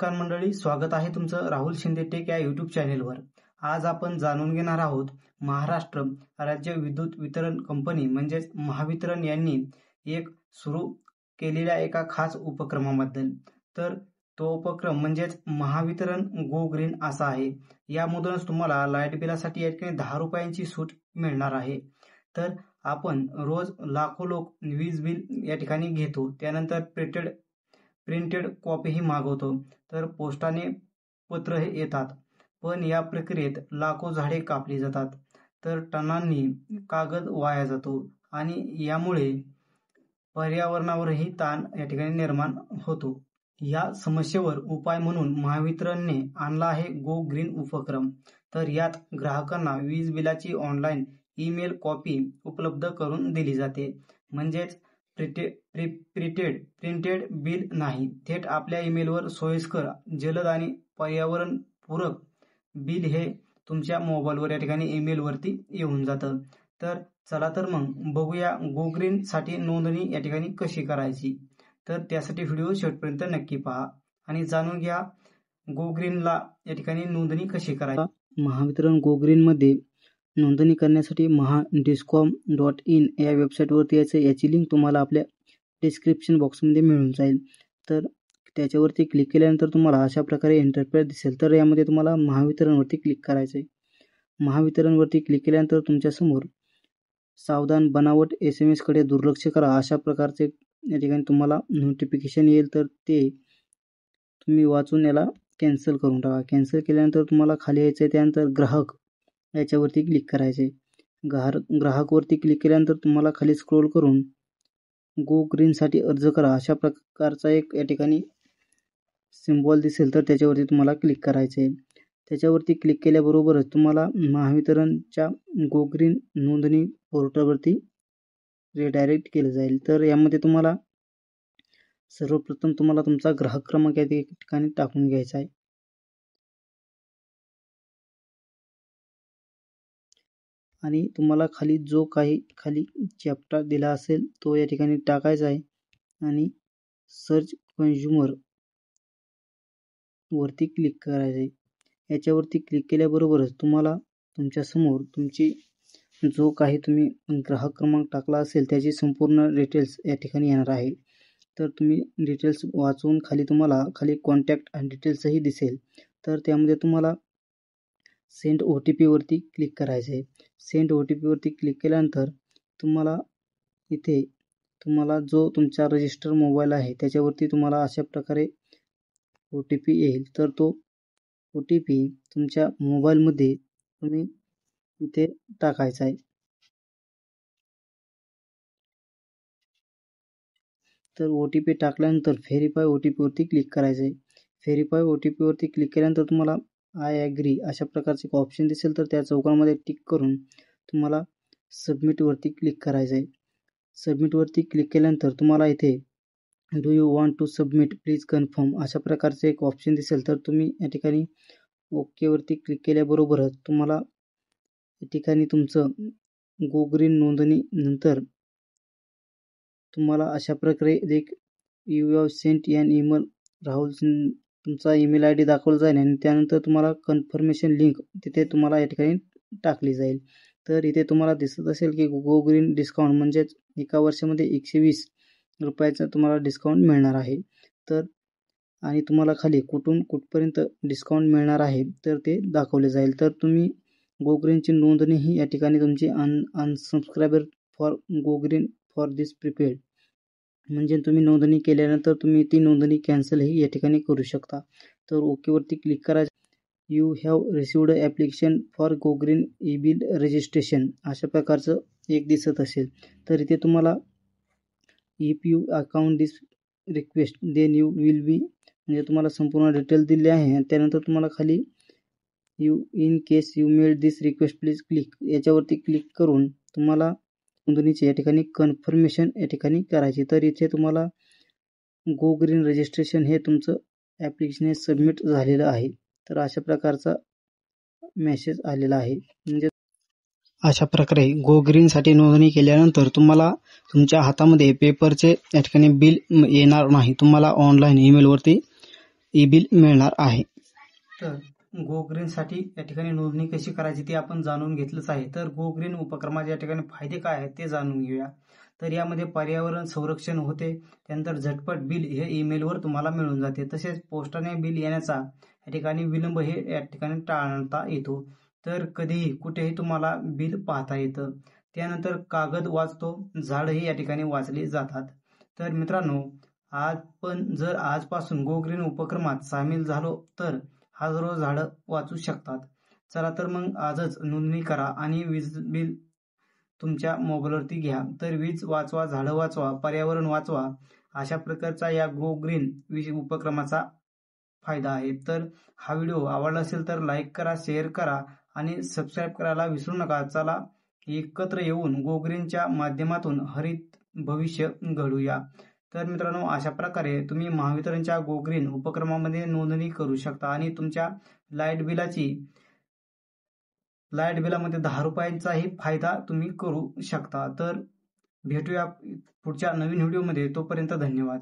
नमस्कार मंडळी, स्वागत आहे तुमचं राहुल शिंदे टेक या यूट्यूब चॅनेलवर। आज आपण जाणून घेणार आहोत महाराष्ट्र राज्य विद्युत वितरण कंपनी म्हणजेच महावितरण यांनी एक सुरू केलेल्या एका खास उपक्रमाबद्दल। तर तो उपक्रम म्हणजेच महावितरण गो ग्रीन असा आहे। यामधूनच तुम्हाला लाईट बिलासाठी या ठिकाणी 10 रुपयांची सूट मिळणार आहे। तर आपण रोज लाखो लोक वीज बिल या ठिकाणी घेतो, त्यानंतर प्रिंटेड कॉपीही मागवतो, तर पोस्टाने पत्र हे येतात, पण या प्रक्रियेत लाखो झाडे कापली जातात, तर टनांनी कागद वाया जातो आणि यामुळे पर्यावरणावरही ताण या ठिकाणी निर्माण होतो। या समस्येवर उपाय म्हणून महावितरणने आणला आहे गो ग्रीन उपक्रम। तर यात ग्राहकांना वीज बिलाची ऑनलाईन ईमेल कॉपी उपलब्ध करून दिली जाते, म्हणजेच प्रिंटेड बिल नाही, थेट आपल्या ईमेलवर सोयीस्कर, जलद आणि पर्यावरणपूरक बिल हे तुमच्या मोबाईलवर या ठिकाणी ईमेलवरती येऊन जातं। तर चला तर मग बघूया गो ग्रीन साठी नोंदणी या ठिकाणी कशी करायची। तर त्यासाठी व्हिडिओ शेवटपर्यंत नक्की पहा आणि जाणून घ्या गो ग्रीनला या ठिकाणी नोंदणी कशी करायची। महावितरण गो ग्रीन मध्ये नोंदणी करण्यासाठी mahadiscom.in या वेबसाईटवरती यायचं। याची लिंक तुम्हाला आपल्या डिस्क्रिप्शन बॉक्समध्ये मिळून जाईल। तर त्याच्यावरती क्लिक केल्यानंतर तुम्हाला अशा प्रकारे इंटरफेस दिसेल। तर यामध्ये तुम्हाला महावितरणवरती क्लिक करायचं आहे। महावितरणवरती क्लिक केल्यानंतर तुमच्यासमोर सावधान बनावट SMS कडे दुर्लक्ष करा अशा प्रकारचे या ठिकाणी तुम्हाला नोटिफिकेशन येईल। तर ते तुम्ही वाचून याला कॅन्सल करून टाका। कॅन्सल केल्यानंतर तुम्हाला खाली यायचं आहे, त्यानंतर ग्राहक याच्यावरती क्लिक करायचे। ग्राहकवरती क्लिक केल्यानंतर तुम्हाला खाली स्क्रोल करून गो ग्रीन साठी अर्ज करा अशा प्रकारचा एक या ठिकाणी सिम्बॉल दिसेल, तर त्याच्यावरती तुम्हाला क्लिक करायचे। त्याच्यावरती क्लिक केल्याबरोबरच तुम्हाला महावितरणच्या गो ग्रीन नोंदणी पोर्टलवरती रिडायरेक्ट केलं जाईल। तर यामध्ये तुम्हाला सर्वप्रथम तुम्हाला तुमचा ग्राहक क्रमांक या ठिकाणी टाकून घ्यायचा आहे आणि तुम्हाला खाली जो काही खाली चॅप्टर दिला असेल तो या ठिकाणी टाकायचा आहे आणि सर्च कंझ्युमर वरती क्लिक करायचं आहे। याच्यावरती क्लिक केल्याबरोबरच तुम्हाला तुमच्या समोर तुमची जो काही तुम्ही ग्राहक क्रमांक टाकला असेल त्याची संपूर्ण डिटेल्स या ठिकाणी येणार आहे। तर तुम्ही डिटेल्स वाचून खाली तुम्हाला खाली कॉन्टॅक्ट डिटेल्सही दिसेल। तर त्यामध्ये तुम्हाला सेंड OTP वरती क्लिक करायचं आहे। सेंड OTP वरती क्लिक केल्यानंतर तुम्हाला इथे तुम्हाला जो तुमचा रजिस्टर मोबाईल आहे त्याच्यावरती तुम्हाला अशा प्रकारे OTP येईल। तर तो OTP तुमच्या मोबाईलमध्ये तुम्ही इथे टाकायचा आहे। तर OTP टाकल्यानंतर व्हेरीफाय OTP वरती क्लिक करायचं आहे। व्हेरीफाय OTP वरती क्लिक केल्यानंतर तुम्हाला आय ॲग्री अशा प्रकारचे एक ऑप्शन दिसेल, तर त्या चौकामध्ये टिक करून तुम्हाला सबमिट वरती क्लिक करायचं आहे। सबमिट वरती क्लिक केल्यानंतर तुम्हाला इथे do you want to submit please confirm अशा प्रकारचे एक ऑप्शन दिसेल, तर तुम्ही या ठिकाणी ओके वरती क्लिक केल्याबरोबरच तुम्हाला या ठिकाणी तुमचं गो ग्रीन नोंदणी नंतर तुम्हाला अशा प्रकारे एक you have sent an email Rahul तुमचा ईमेल ID दाखवला जाईल आणि त्यानंतर तुम्हाला कन्फर्मेशन लिंक तिथे तुम्हाला या ठिकाणी टाकली जाईल। तर इथे तुम्हाला दिसत असेल की गो ग्रीन डिस्काउंट म्हणजेच एका वर्षामध्ये 120 रुपयाचा तुम्हाला डिस्काउंट मिळणार आहे। तर आणि तुम्हाला खाली कुठून कुठपर्यंत डिस्काउंट मिळणार आहे तर ते दाखवले जाईल। तर तुम्ही गो ग्रीनची नोंदणी ही या ठिकाणी तुमची unsubscriber for go green for this prepaid म्हणजे तुम्ही नोंदणी केल्यानंतर तुम्ही ती नोंदणी कॅन्सलही या ठिकाणी करू शकता। तर ओके वरती क्लिक करायचं। You have received application for go green e bill registration अशा प्रकारचं एक दिसत असेल, तर इथे तुम्हाला if you account this request then you will be म्हणजे तुम्हाला संपूर्ण डिटेल दिले आहे आणि त्यानंतर तुम्हाला खाली you in case you made this request please click याच्यावरती क्लिक करून तुम्हाला नोंदणीचे या ठिकाणी कन्फर्मेशन या ठिकाणी करायची। तर इथे तुम्हाला गो ग्रीन रजिस्ट्रेशन हे तुमचं ॲप्लिकेशन हे सबमिट झालेलं आहे। तर अशा प्रकारचा मेसेज आलेला आहे। म्हणजे अशा प्रकारे गो ग्रीनसाठी नोंदणी केल्यानंतर तुम्हाला तुमच्या हातामध्ये पेपरचे या ठिकाणी बिल येणार नाही, तुम्हाला ऑनलाईन ईमेलवरती ई बिल मिळणार आहे. तर गो ग्रीनसाठी या ठिकाणी नोंदणी कशी करायची ते आपण जाणून घेतलंच आहे. तर गो ग्रीन उपक्रमाचे या ठिकाणी फायदे काय आहेत ते जाणून घेऊया. तर यामध्ये पर्यावरण संरक्षण होते, त्यानंतर झटपट बिल हे ईमेलवर तुम्हाला मिळून जाते. तसेच पोस्टाने बिल येण्याचा या ठिकाणी विलंब हे या ठिकाणी टाळता येतो. तर कधीही कुठेही तुम्हाला बिल पाहता येतं. त्यानंतर कागद वाचतो, झाडही या ठिकाणी वाचली जातात. तर मित्रांनो, आपण जर आजपासून गो ग्रीन उपक्रमात सामील झालो तर हजारो झाडं वाचू शकतात. चला तर मग आजच नोंदणी करा आणि वीज बिल तुमच्या मोबाईलवरती घ्या. तर वीज वाचवा, झाडं वाचवा, पर्यावरण वाचवा, अशा प्रकारचा या गो ग्रीन उपक्रमाचा फायदा आहे. तर हा व्हिडिओ आवडला असेल तर लाईक करा, शेअर करा आणि सबस्क्राईब करायला विसरू नका. चला एकत्र येऊन गो ग्रीनच्या माध्यमातून हरित भविष्य घडूया. तर मित्रांनो, अशा प्रकारे तुम्ही महावितरणच्या गो ग्रीन उपक्रमामध्ये नोंदणी करू शकता आणि तुमच्या लाईट बिलामध्ये 10 रुपयांचाही फायदा तुम्ही करू शकता. तर भेटूया पुढच्या नवीन व्हिडिओमध्ये. तोपर्यंत धन्यवाद.